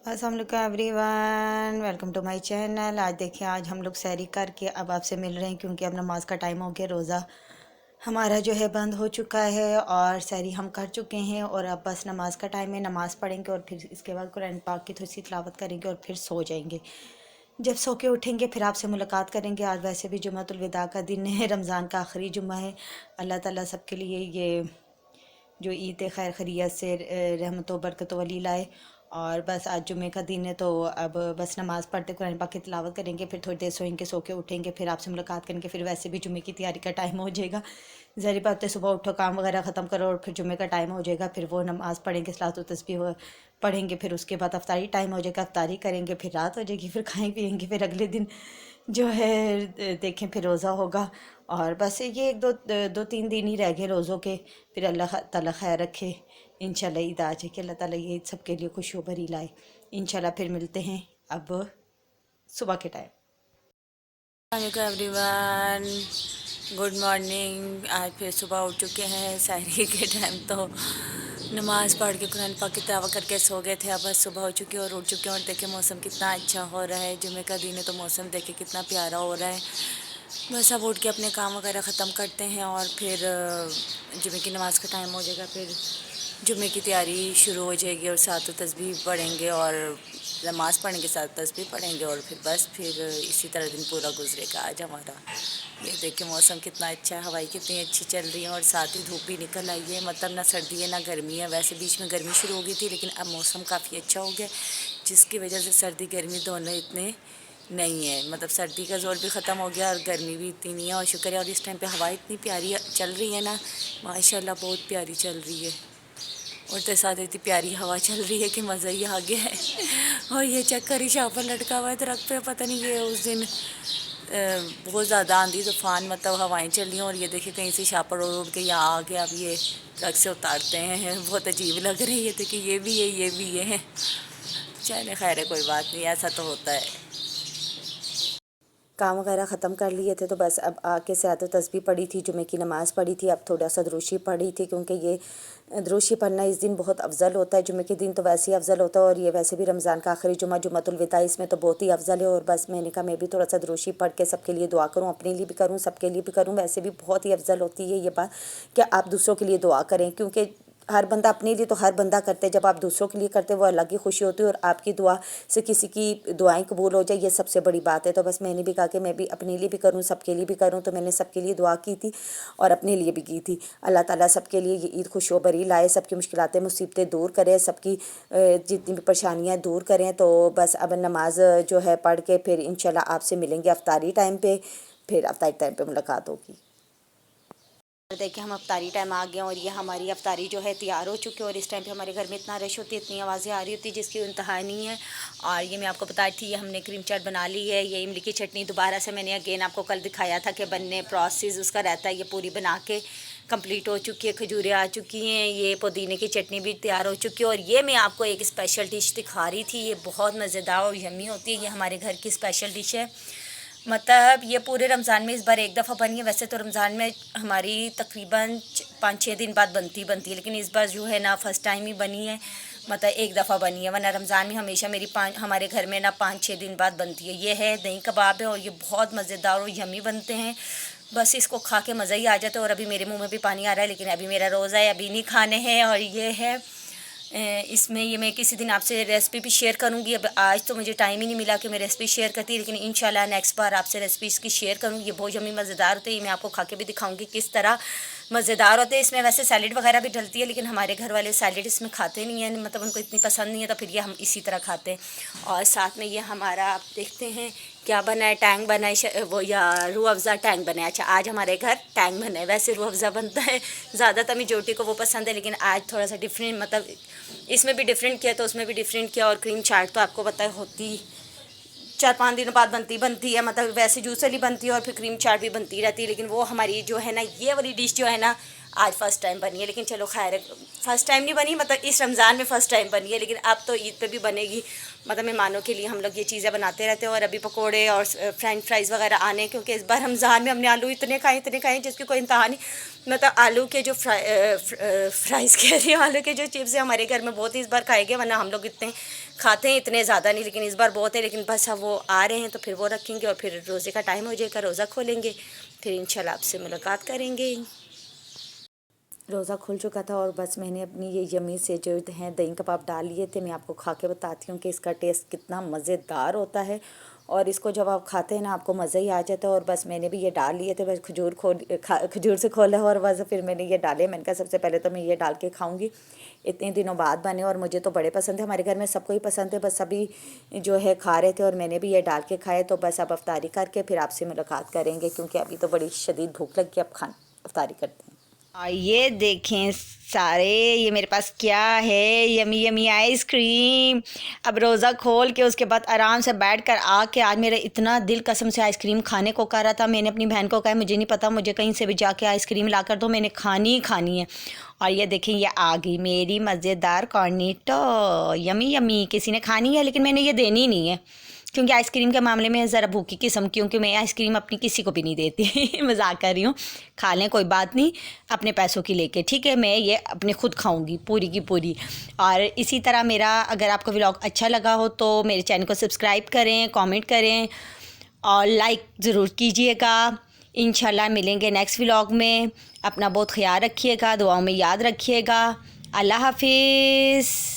अस्सलाम वालेकुम everyone, welcome to my channel. आज देखिए, आज हम लोग सैरी करके अब आपसे मिल रहे हैं क्योंकि अब नमाज का टाइम हो गया। रोज़ा हमारा जो है बंद हो चुका है और सैरी हम कर चुके हैं और अब बस नमाज का टाइम है। नमाज पढ़ेंगे और फिर इसके बाद कुरान पाक की थोड़ी सी तिलावत करेंगे और फिर सो जाएंगे। जब सो के उठेंगे फिर आपसे मुलाकात करेंगे। आज वैसे भी जुम्मतुल विदा का दिन है, रमज़ान का आखिरी जुम्मा है। अल्लाह ताला सबके लिए ये जो ईद खैर खैरियत से रहमतों बरकतों वाली लाए। और बस आज जुमे का दिन है तो अब बस नमाज़ पढ़ते कुरान पाक की तिलावत करेंगे, फिर थोड़ी देर सोएंगे, सो के उठेंगे, फिर आपसे मुलाकात करेंगे। फिर वैसे भी जुमे की तैयारी का टाइम हो जाएगा। ज़ाहिर बात है, सुबह उठो, काम वगैरह ख़त्म करो और फिर जुमे का टाइम हो जाएगा। फिर वो नमाज़ पढ़ेंगे, सलात व तस्बीह पढ़ेंगे, फिर उसके बाद अफ्तारी टाइम हो जाएगा, अफ्तारी करेंगे, फिर रात हो जाएगी, फिर खाएँ पिएंगे, फिर अगले दिन जो है देखें फिर रोज़ा होगा। और बस ये एक दो तीन दिन ही रह गए रोज़ों के, फिर अल्लाह ताला खैर रखे। इंशाल्लाह ईद आ जाए कि अल्लाह ताला ये सबके लिए खुशियों भरी लाए। इंशाल्लाह फिर मिलते हैं अब सुबह के टाइम। वालेकुम एवरीवन, गुड मॉर्निंग। आज फिर सुबह उठ चुके हैं। सहरी के टाइम तो नमाज पढ़ के कुरान पाक की तिलावत करके सो गए थे। अब बस सुबह हो चुकी है और उठ चुके हैं और देखे मौसम कितना अच्छा हो रहा है। जुमे का दिन है तो मौसम देखे कितना प्यारा हो रहा है। बस अब उठ के अपने काम वगैरह ख़त्म करते हैं और फिर जुमे की नमाज़ का टाइम हो जाएगा। फिर जुमे की तैयारी शुरू हो जाएगी और साथ तस्बीह पढ़ेंगे और नमाज़ पढ़ेंगे, साथ तस्बीह पढ़ेंगे और फिर बस फिर इसी तरह दिन पूरा गुजरेगा आज हमारा। ये देखिए मौसम कितना अच्छा है, हवाई कितनी अच्छी चल रही है और साथ ही धूप भी निकल आई है। मतलब ना सर्दी है ना गर्मी है। वैसे बीच में गर्मी शुरू हो गई थी लेकिन अब मौसम काफ़ी अच्छा हो गया, जिसकी वजह से सर्दी गर्मी दोनों इतने नहीं है। मतलब सर्दी का ज़ोर भी ख़त्म हो गया और गर्मी भी इतनी नहीं है और शुक्र है। और इस टाइम पे हवा इतनी प्यारी चल रही है ना, माशाल्लाह बहुत प्यारी चल रही है। और तो साथ इतनी प्यारी हवा चल रही है कि मज़ा ही आ गया है। और ये चक्कर ही शाह पर लटका हुआ है दरख्त पे। पता नहीं ये उस दिन बहुत ज़्यादा आंधी तूफान मतलब हवाएं चल रही हैं और ये देखिए कहीं से शापर उड़ उड़ के यहाँ आ गया। अब ये ट्रक से उतारते हैं, बहुत अजीब लग रही है। ये देखिए ये भी है, ये भी है। चले खैर है, कोई बात नहीं, ऐसा तो होता है। काम वगैरह ख़त्म कर लिए थे तो बस अब आके सलात व तस्बीह पढ़ी थी, जुमे की नमाज़ पढ़ी थी। अब थोड़ा सा दुरूशी पढ़ी थी क्योंकि ये दुरूशी पढ़ना इस दिन बहुत अफजल होता है। जुमे के दिन तो वैसे ही अफजल होता है और ये वैसे भी रमज़ान का आखिरी जुमा जुम्मतुल विदा, इसमें तो बहुत ही अफजल है। और बस मैंने कहा मैं भी थोड़ा सा दुरूशी पढ़ के सबके लिए दुआ करूँ, अपने लिए भी करूँ, सबके लिए भी करूँ। वैसे भी बहुत ही अफजल होती है ये बात कि आप दूसरों के लिए दुआ करें, क्योंकि हर बंदा अपने लिए तो हर बंदा करते हैं, जब आप दूसरों के लिए करते हैं वो अलग ही खुशी होती है। और आपकी दुआ से किसी की दुआएं कबूल हो जाए, ये सबसे बड़ी बात है। तो बस मैंने भी कहा कि मैं भी अपने लिए भी करूं, सबके लिए भी करूं। तो मैंने सबके लिए दुआ की थी और अपने लिए भी की थी। अल्लाह ताला सबके लिए ये ईद खुशियों भरी लाए, सबकी मुश्किलातें मुसीबतें दूर करे, सबकी जितनी भी परेशानियाँ दूर करें। तो बस अब नमाज जो है पढ़ के फिर इंशाल्लाह आपसे मिलेंगे अफ्तारी टाइम पे, फिर अफ्तारी टाइम पे मुलाकात होगी। देखिए हम अफ्तारी टाइम आ गए और ये हमारी अफ्तारी जो है तैयार हो चुकी है। और इस टाइम पे हमारे घर में इतना रश होती है, इतनी आवाज़ें आ रही होती है जिसकी इंतहा नहीं है। और ये मैं आपको बताई थी, ये हमने क्रीम चाट बना ली है। ये इमली की चटनी दोबारा से मैंने अगेन आपको कल दिखाया था कि बनने प्रोसेस उसका रहता है। ये पूरी बना के कंप्लीट हो चुकी है, खजूरें आ चुकी हैं, ये पुदीने की चटनी भी तैयार हो चुकी है। और ये मैं आपको एक स्पेशल डिश दिखा रही थी, ये बहुत मज़ेदार और यम्मी होती है। ये हमारे घर की स्पेशल डिश है। मतलब ये पूरे रमज़ान में इस बार एक दफ़ा बनी है। वैसे तो रमज़ान में हमारी तकरीबन 5-6 दिन बाद बनती है, लेकिन इस बार जो है ना फ़र्स्ट टाइम ही बनी है। मतलब एक दफ़ा बनी है, वरना रमज़ान में हमेशा हमारे घर में ना 5-6 दिन बाद बनती है। ये है दही कबाब है और ये बहुत मज़ेदार और यम्मी बनते हैं। बस इसको खा के मज़ा ही आ जाता है। और अभी मेरे मुंह में भी पानी आ रहा है, लेकिन अभी मेरा रोज़ा है, अभी नहीं खाने हैं। और ये है इसमें ये मैं किसी दिन आपसे रेसिपी भी शेयर करूंगी। अब आज तो मुझे टाइम ही नहीं मिला कि मैं रेसिपी शेयर करती, लेकिन इंशाल्लाह नेक्स्ट बार आपसे रेसिपी इसकी शेयर करूंगी। ये बहुत यम्मी मज़ेदार होती है, मैं आपको खा के भी दिखाऊंगी किस तरह मज़ेदार होते हैं। इसमें वैसे सैलेड वगैरह भी डलती है, लेकिन हमारे घर वाले सैलेड इसमें खाते नहीं हैं, मतलब उनको इतनी पसंद नहीं है, तो फिर ये हम इसी तरह खाते हैं। और साथ में ये हमारा आप देखते हैं क्या बना है, टैंग बना है, वो या रूह अफ़ज़ा टैंग बना है। अच्छा आज हमारे घर टैंग बना है। वैसे रूह अफ़ज़ा बनता है ज़्यादातर मेजोरिटी को वो पसंद है, लेकिन आज थोड़ा सा डिफरेंट, मतलब इसमें भी डिफरेंट किया तो उसमें भी डिफरेंट किया। और क्रीम चाट तो आपको पता है होती 4-5 दिनों बाद बनती है, मतलब वैसे जूस वाली बनती है और फिर क्रीम चाट भी बनती रहती है। लेकिन वो हमारी जो है ना ये वाली डिश जो है ना आज फ़र्स्ट टाइम बनी है, लेकिन चलो खैर है, फ़र्स्ट टाइम नहीं बनी, मतलब इस रमज़ान में फ़र्स्ट टाइम बनी है, लेकिन अब तो ईद पे भी बनेगी। मतलब मेहमानों के लिए हम लोग ये चीज़ें बनाते रहते हैं। और अभी पकोड़े और फ्रेंच फ्राइज़ वगैरह आने, क्योंकि इस बार रमज़ान में हमने आलू इतने खाए जिसकी कोई इंतहा नहीं। मतलब आलू के जो फ्राइज़ कह रही हूँ, आलू के जो चिप्स हैं हमारे घर में बहुत ही इस बार खाए गए, वरना हम लोग इतने खाते हैं इतने ज़्यादा नहीं, लेकिन इस बार बहुत है। लेकिन बस अब वो आ रहे हैं तो फिर वो रखेंगे और फिर रोज़े का टाइम हो जाएगा, रोज़ा खोलेंगे, फिर इंशाल्लाह आपसे मुलाकात करेंगे। रोज़ा खुल चुका था और बस मैंने अपनी ये यमी से जो हैं दही कबाब डाल लिए थे। मैं आपको खा के बताती हूँ कि इसका टेस्ट कितना मज़ेदार होता है, और इसको जब आप खाते हैं ना आपको मज़ा ही आ जाता है। और बस मैंने भी ये डाल लिए थे, बस खजूर से खोला और बस फिर मैंने ये डाले। मैंने कहा सबसे पहले तो मैं ये डाल के खाऊंगी, इतने दिनों बाद बने और मुझे तो बड़े पसंद है, हमारे घर में सबको ही पसंद है। बस सभी जो है खा रहे थे और मैंने भी ये डाल के खाए। तो बस अब अफ्तारी करके फिर आपसे मुलाकात करेंगे, क्योंकि अभी तो बड़ी शदीद भूख लगी, अब अफ्तारी करते हैं। ये देखें सारे, ये मेरे पास क्या है, यमी यमी आइसक्रीम। अब रोज़ा खोल के उसके बाद आराम से बैठ कर आके, आज मेरा इतना दिल कसम से आइसक्रीम खाने को कर रहा था। मैंने अपनी बहन को कहा मुझे नहीं पता, मुझे कहीं से भी जाके आइसक्रीम ला कर दो, मैंने खानी ही खानी है। और ये देखें ये आ गई मेरी मज़ेदार कॉर्नेटो, यमी यमी। किसी ने खानी है लेकिन मैंने ये देनी नहीं है, क्योंकि आइसक्रीम के मामले में ज़रा भूखी किस्म, क्योंकि मैं आइसक्रीम अपनी किसी को भी नहीं देती मजाक कर रही हूँ, खा लें कोई बात नहीं, अपने पैसों की लेके, ठीक है। मैं ये अपने खुद खाऊंगी पूरी की पूरी। और इसी तरह मेरा अगर आपको व्लॉग अच्छा लगा हो तो मेरे चैनल को सब्सक्राइब करें, कमेंट करें और लाइक ज़रूर कीजिएगा। इंशाल्लाह मिलेंगे नेक्स्ट व्लॉग में। अपना बहुत ख्याल रखिएगा, दुआओं में याद रखिएगा। अल्लाह हाफिज़।